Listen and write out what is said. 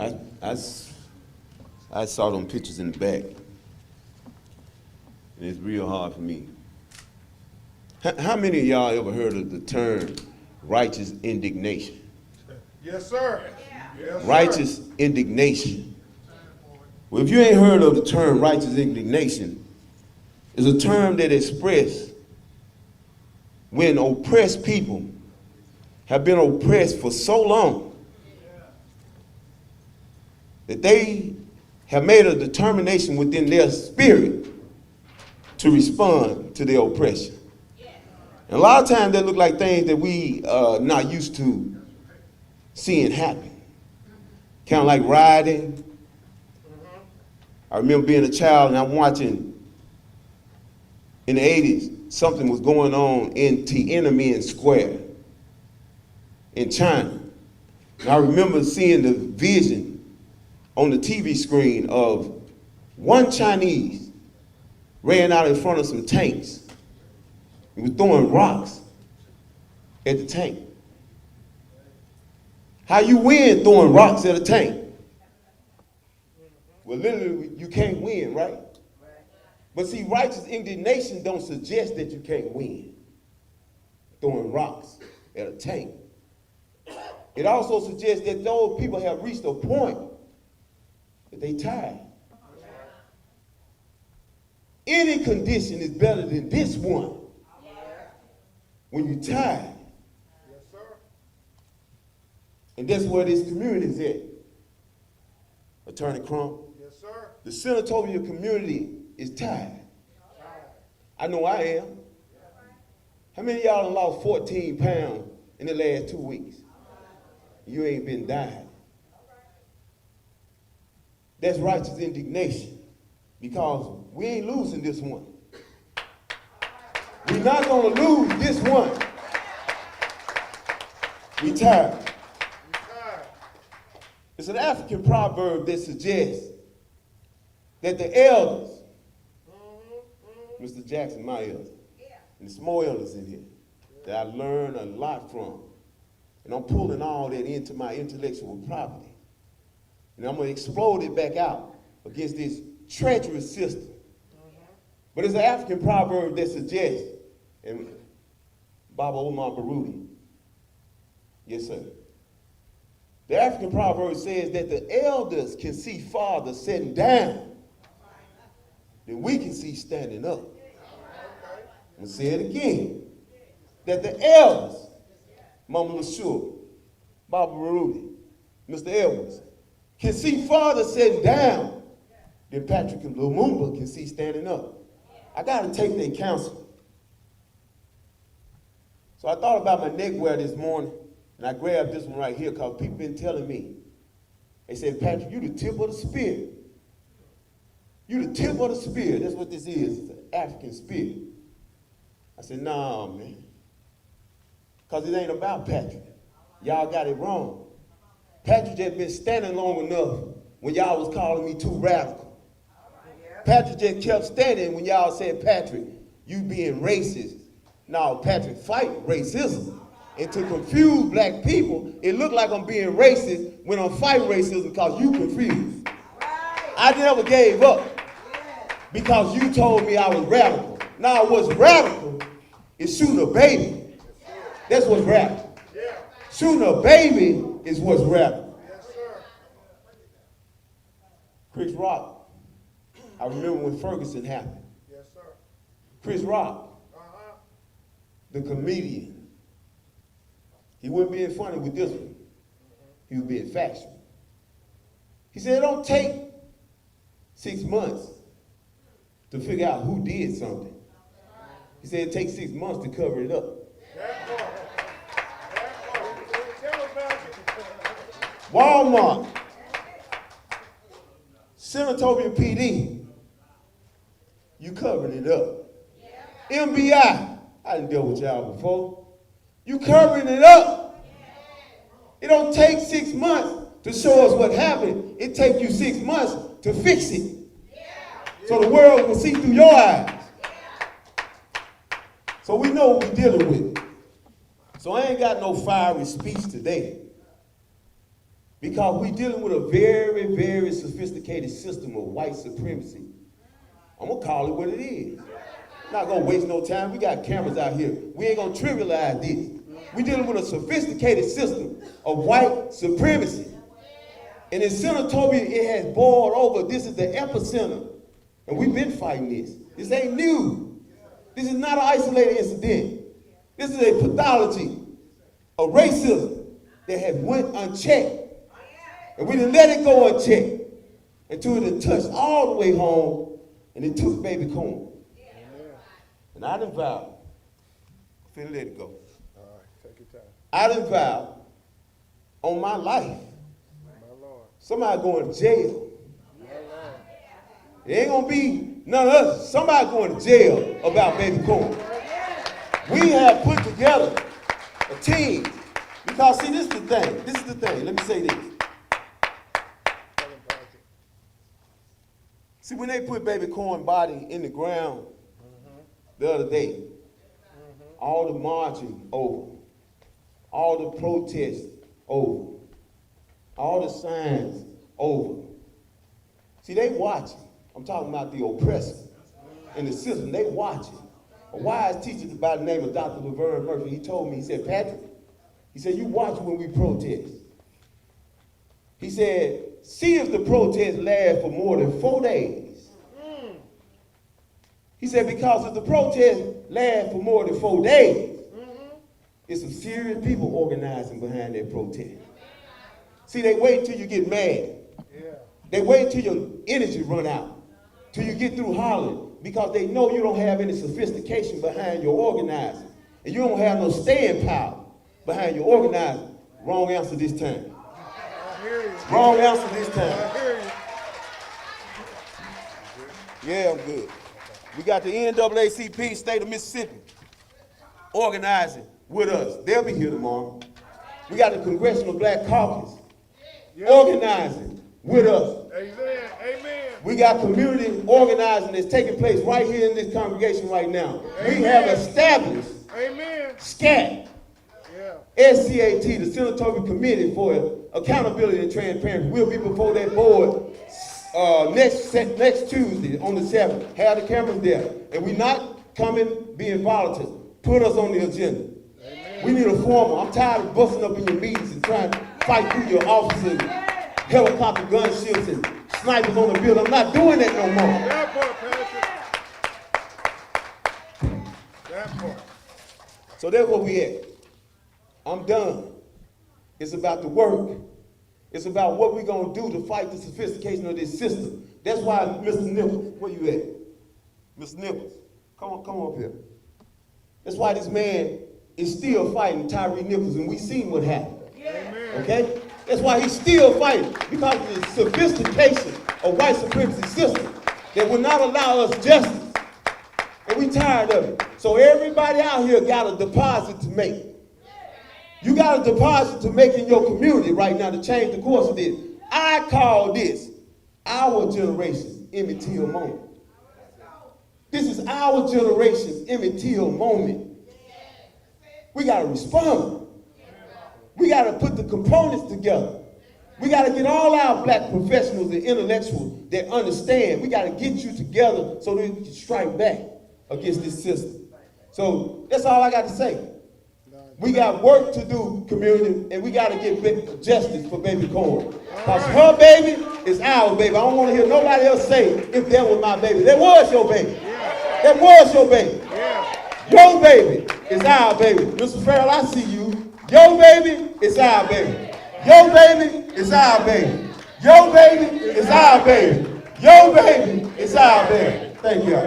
I, I, I saw them pictures in the back, and it's real hard for me. How many of y'all ever heard of the term righteous indignation? Yes, sir. Yes, sir. Righteous indignation. Well, if you ain't heard of the term righteous indignation, it's a term that expresses when oppressed people have been oppressed for so long that they have made a determination within their spirit to respond to their oppression. And a lot of times they look like things that we are not used to seeing happen. Kind of like rioting. I remember being a child and I'm watching in the 80s, something was going on in Tiananmen Square in China. And I remember seeing the vision on the TV screen of one Chinese ran out in front of some tanks. He was throwing rocks at the tank. How you win throwing rocks at a tank? Well, literally, you can't win, right? But see, righteous indignation don't suggest that you can't win throwing rocks at a tank. It also suggests that those people have reached a point that they tired. Any condition is better than this one. When you're tired. Yes, sir. And that's where this community is at. Attorney Crump. Yes, sir. The senatorial community is tired. I know I am. How many of y'all done lost 14 pounds in the last 2 weeks? You ain't been dying. That's righteous indignation. Because we ain't losing this one. We're not going to lose this one. We tired. It's an African proverb that suggests that the elders, Mr. Jackson, my elder, and the small elders in here, that I learned a lot from. And I'm pulling all that into my intellectual property. And I'm going to explode it back out against this treacherous system. But it's an African proverb that suggests, and Baba Omar Baruti, yes sir. The African proverb says that the elders can see farther sitting down than we can see standing up. I'm going to say it again. That the elders, Mama LaSure, Baba Baruti, Mr. Edwards, can see farther sitting down than Patrick and Lumumba can see standing up. I got to take their counsel. So I thought about my neckwear this morning, and I grabbed this one right here because people been telling me. They said, Patrick, you the tip of the spear. You the tip of the spear. That's what this is. It's an African spear. I said, nah, man. Because it ain't about Patrick. Y'all got it wrong. Patrick just been standing long enough when y'all was calling me too radical. Patrick just kept standing when y'all said, Patrick, you being racist. No, Patrick, fight racism. And to confuse black people, it looked like I'm being racist when I'm fighting racism because you confused. I never gave up because you told me I was radical. Now, what's radical is shooting a baby. That's what's radical. Shooting a baby is what's radical. Chris Rock. I remember when Ferguson happened. Yes, sir. Chris Rock, the comedian, he wasn't being funny with this one. He was being factual. He said, it don't take 6 months to figure out who did something. He said it takes 6 months to cover it up. Walmart, Senatorial PD, you covering it up. MBI, I didn't deal with y'all before. You covering it up. It don't take 6 months to show us what happened. It take you 6 months to fix it. So the world will see through your eyes. So we know what we're dealing with. So I ain't got no fiery speech today. Because we're dealing with a very, very sophisticated system of white supremacy. I'm going to call it what it is. Not going to waste no time. We got cameras out here. We ain't going to trivialize this. We're dealing with a sophisticated system of white supremacy. And in Senatobia, it has boiled over. This is the epicenter. And we've been fighting this. This ain't new. This is not an isolated incident. This is a pathology of racism that has went unchecked. And we didn't let it go unchecked until it touched all the way home and it took baby Cohen. And I done vowed, finna let it go. All right, take your time. I done vowed on my life, My Lord. somebody going to jail. My Lord. It ain't gonna be none of us. Somebody going to jail about baby Cohen. We have put together a team. Because see, this is the thing. This is the thing. Let me say this. See, when they put baby Cohen's body in the ground the other day, all the marching over, all the protests over, all the signs over. See, they watching. I'm talking about the oppressor and the system. They watching. A wise teacher by the name of Dr. Laverne Murphy, he told me, he said, Patrick, he said, you watch when we protest. He said, see if the protest lasts for more than 4 days. He said, because if the protest lasts for more than 4 days, it's some serious people organizing behind that protest. See, they wait till you get mad. Yeah. They wait till your energy run out, till you get through hollering, because they know you don't have any sophistication behind your organizing, and you don't have no staying power behind your organizing. Wrong answer this time. I hear you. Wrong answer this I time. hear you. Yeah, I'm good. We got the NAACP, state of Mississippi, organizing with us. They'll be here tomorrow. We got the Congressional Black Caucus organizing with us. Amen. Amen. We got community organizing that's taking place right here in this congregation right now. We have established Amen. SCAT, Yeah. SCAT, the Senatobia Committee for Accountability and Transparency. We'll be before that board next Tuesday on the 7th. Have the cameras there. And we're not coming being volatile. Put us on the agenda. Amen. We need a formal. I'm tired of busting up in your meetings and trying to fight through your offices, helicopter gunships and snipers on the building. I'm not doing that no more. That part, Patrick. That part. So that's where we at. I'm done. It's about the work. It's about what we're going to do to fight the sophistication of this system. That's why, Mr. Nichols, where you at? Mr. Nichols, come up here. That's why this man is still fighting Tyree Nichols, and we seen what happened. Amen. Okay? That's why he's still fighting, because of the sophistication of white supremacy system that will not allow us justice. And we tired of it. So everybody out here got a deposit to make. You got a deposit to make in your community right now to change the course of this. I call this our generation's Emmett Till moment. This is our generation's Emmett Till moment. We got to respond. We got to put the components together. We got to get all our black professionals and intellectuals that understand. We got to get you together so that we can strike back against this system. So that's all I got to say. We got work to do, community, and we got to get justice for baby Cohen. Because her baby is our baby. I don't want to hear nobody else say, if that was my baby. That was your baby. That was your baby. Your baby is our baby. Mr. Farrell, I see you. Your baby is our baby. Your baby is our baby. Your baby is our baby. Your baby is our baby. Thank you.